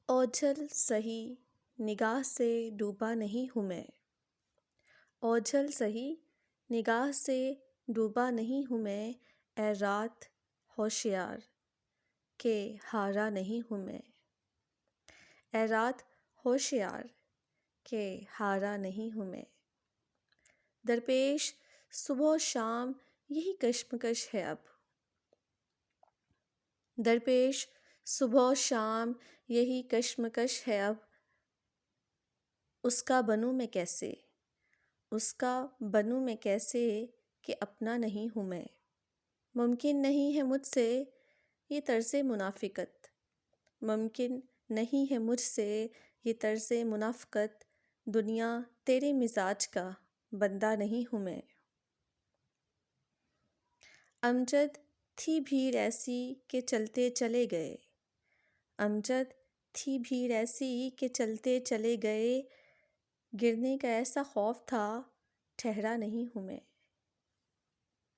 اوجھل سہی نگاہ سے ڈوبا نہیں ہوں میں، اوجھل سہی نگاہ سے ڈوبا نہیں ہوں میں، اے رات ہوشیار کہ ہارا نہیں ہوں میں، اے رات ہوشیار کہ ہارا نہیں ہوں میں۔ درپیش صبح و شام یہی کشمکش ہے اب، درپیش صبح و شام یہی کشمکش ہے اب، اس کا بنوں میں کیسے، اس کا بنوں میں کیسے کہ اپنا نہیں ہوں میں۔ ممکن نہیں ہے مجھ سے یہ طرز منافقت، ممکن نہیں ہے مجھ سے یہ طرز منافقت، دنیا تیرے مزاج کا بندہ نہیں ہوں میں۔ امجد تھی بھیڑ ایسی کہ چلتے چلے گئے، امجد تھی بھیڑ ایسی کہ چلتے چلے گئے، گرنے کا ایسا خوف تھا ٹھہرا نہیں ہوں میں۔